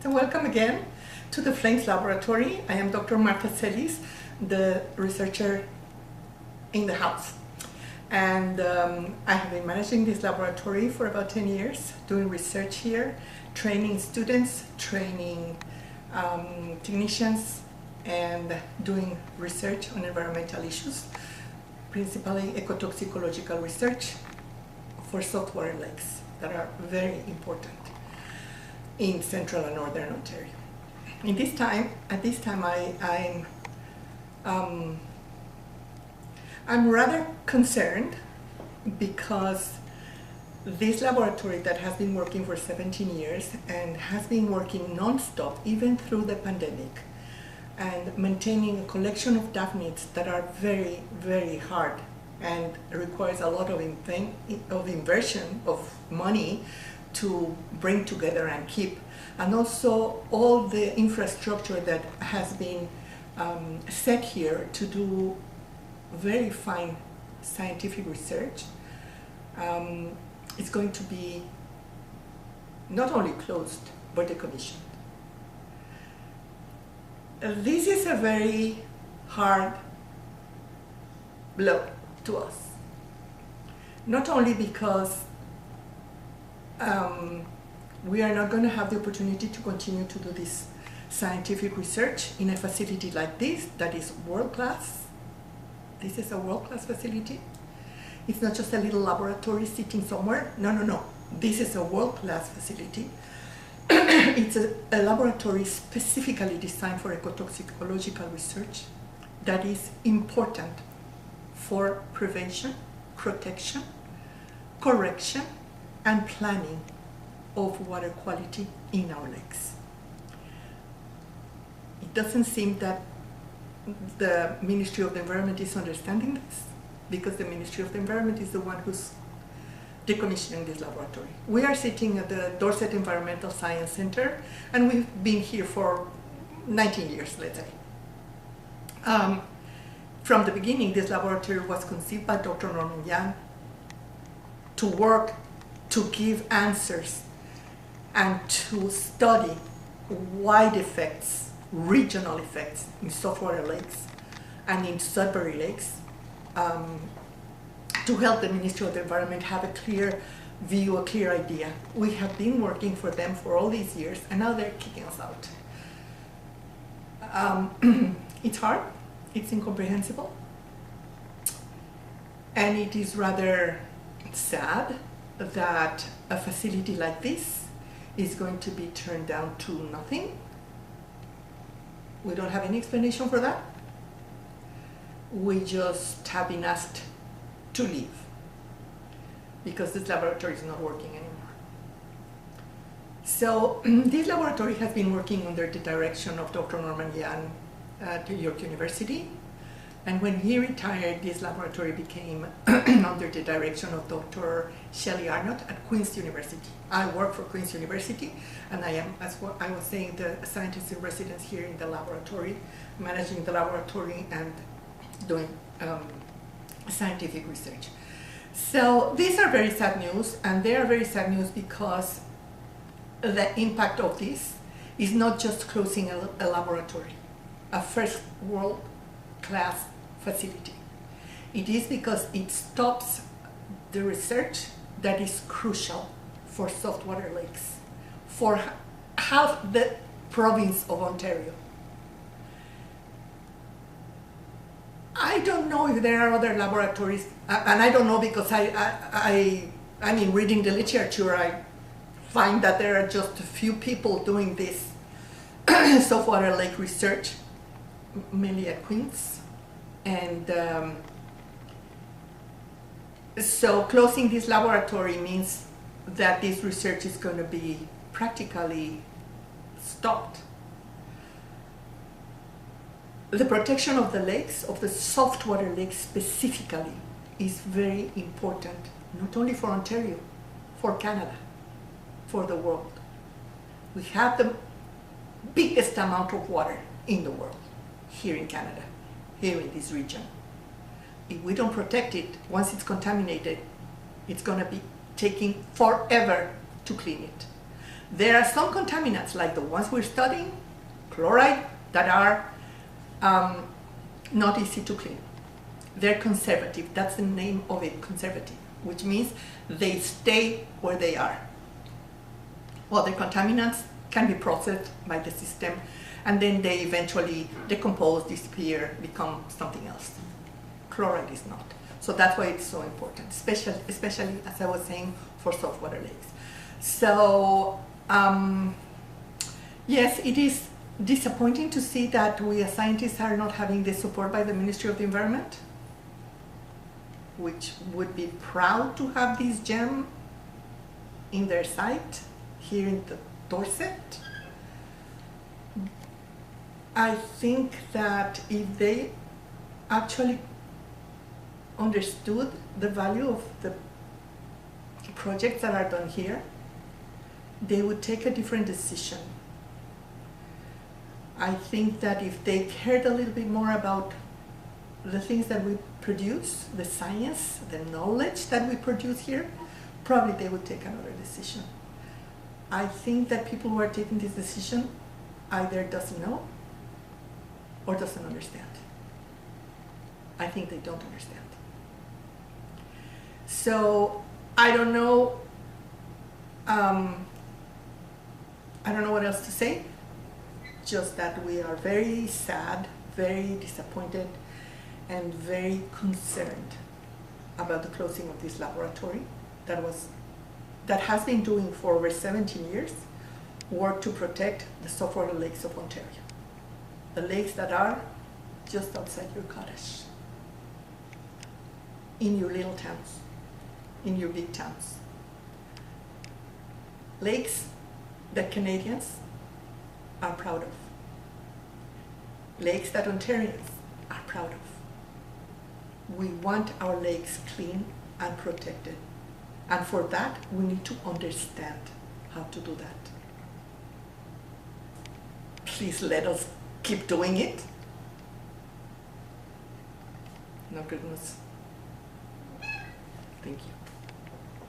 and welcome again to the Flames Laboratory. I am Dr. Marta Celis, the researcher in the house. And I have been managing this laboratory for about 10 years, doing research here, training students, training technicians, and doing research on environmental issues, principally ecotoxicological research for saltwater lakes that are very important in central and northern Ontario. At this time, I'm rather concerned because this laboratory that has been working for 17 years and has been working non-stop even through the pandemic and maintaining a collection of daphnids that are very, very hard and requires a lot of inversion of money to bring together and keep, and also all the infrastructure that has been set here to do very fine scientific research is going to be not only closed but decommissioned. This is a very hard blow to us, not only because we are not going to have the opportunity to continue to do this scientific research in a facility like this that is world-class. This is a world-class facility. It's not just a little laboratory sitting somewhere. No. This is a world-class facility. It's a laboratory specifically designed for ecotoxicological research that is important for prevention, protection, correction, and planning of water quality in our lakes. It doesn't seem that the Ministry of the Environment is understanding this, because the Ministry of the Environment is the one who's decommissioning this laboratory. We are sitting at the Dorset Environmental Science Center, and we've been here for 19 years, let's say. From the beginning, this laboratory was conceived by Dr. Norman Young to work, to give answers, and to study wide effects, regional effects in saltwater lakes and in Sudbury lakes, to help the Ministry of the Environment have a clear view, a clear idea. We have been working for them for all these years, and now they're kicking us out. It's hard, it's incomprehensible, and it is rather sad that a facility like this is going to be turned down to nothing. We don't have any explanation for that. We just have been asked to leave because this laboratory is not working anymore. So this laboratory has been working under the direction of Dr. Norman Young at York University, and when he retired, this laboratory became under the direction of Dr. Shelley Arnott at Queen's University. I work for Queen's University, and I am, as what I was saying, the scientist in residence here in the laboratory, managing the laboratory and doing scientific research. So these are very sad news, and they are very sad news because the impact of this is not just closing a laboratory, a first world class facility. It is because it stops the research that is crucial for saltwater lakes, for half the province of Ontario. I don't know if there are other laboratories, and I don't know because I mean, reading the literature, I find that there are just a few people doing this saltwater lake research, mainly at Queen's. And so closing this laboratory means that this research is going to be practically stopped. The protection of the lakes, of the saltwater lakes specifically, is very important, not only for Ontario, for Canada, for the world. We have the biggest amount of water in the world here in Canada, here in this region. If we don't protect it, once it's contaminated, it's going to be taking forever to clean it. There are some contaminants, like the ones we're studying, chloride, that are not easy to clean. They're conservative. That's the name of it, conservative, which means they stay where they are. Other contaminants can be processed by the system, and then they eventually decompose, disappear, become something else. Chloride is not. So that's why it's so important, especially as I was saying, for saltwater lakes. So yes, it is disappointing to see that we as scientists are not having the support by the Ministry of the Environment, which would be proud to have this gem in their site here in the Dorset. I think that if they actually understood the value of the projects that are done here, they would take a different decision. I think that if they cared a little bit more about the things that we produce, the science, the knowledge that we produce here, probably they would take another decision. I think that people who are taking this decision either doesn't know or doesn't understand. I think they don't understand. So I don't know what else to say, just that we are very sad, very disappointed, and very concerned about the closing of this laboratory that has been doing for over 17 years work to protect the saltwater lakes of Ontario, the lakes that are just outside your cottage, in your little towns, in your big towns. Lakes that Canadians are proud of. Lakes that Ontarians are proud of. We want our lakes clean and protected. And for that, we need to understand how to do that. Please let us keep doing it. No goodness. Thank you.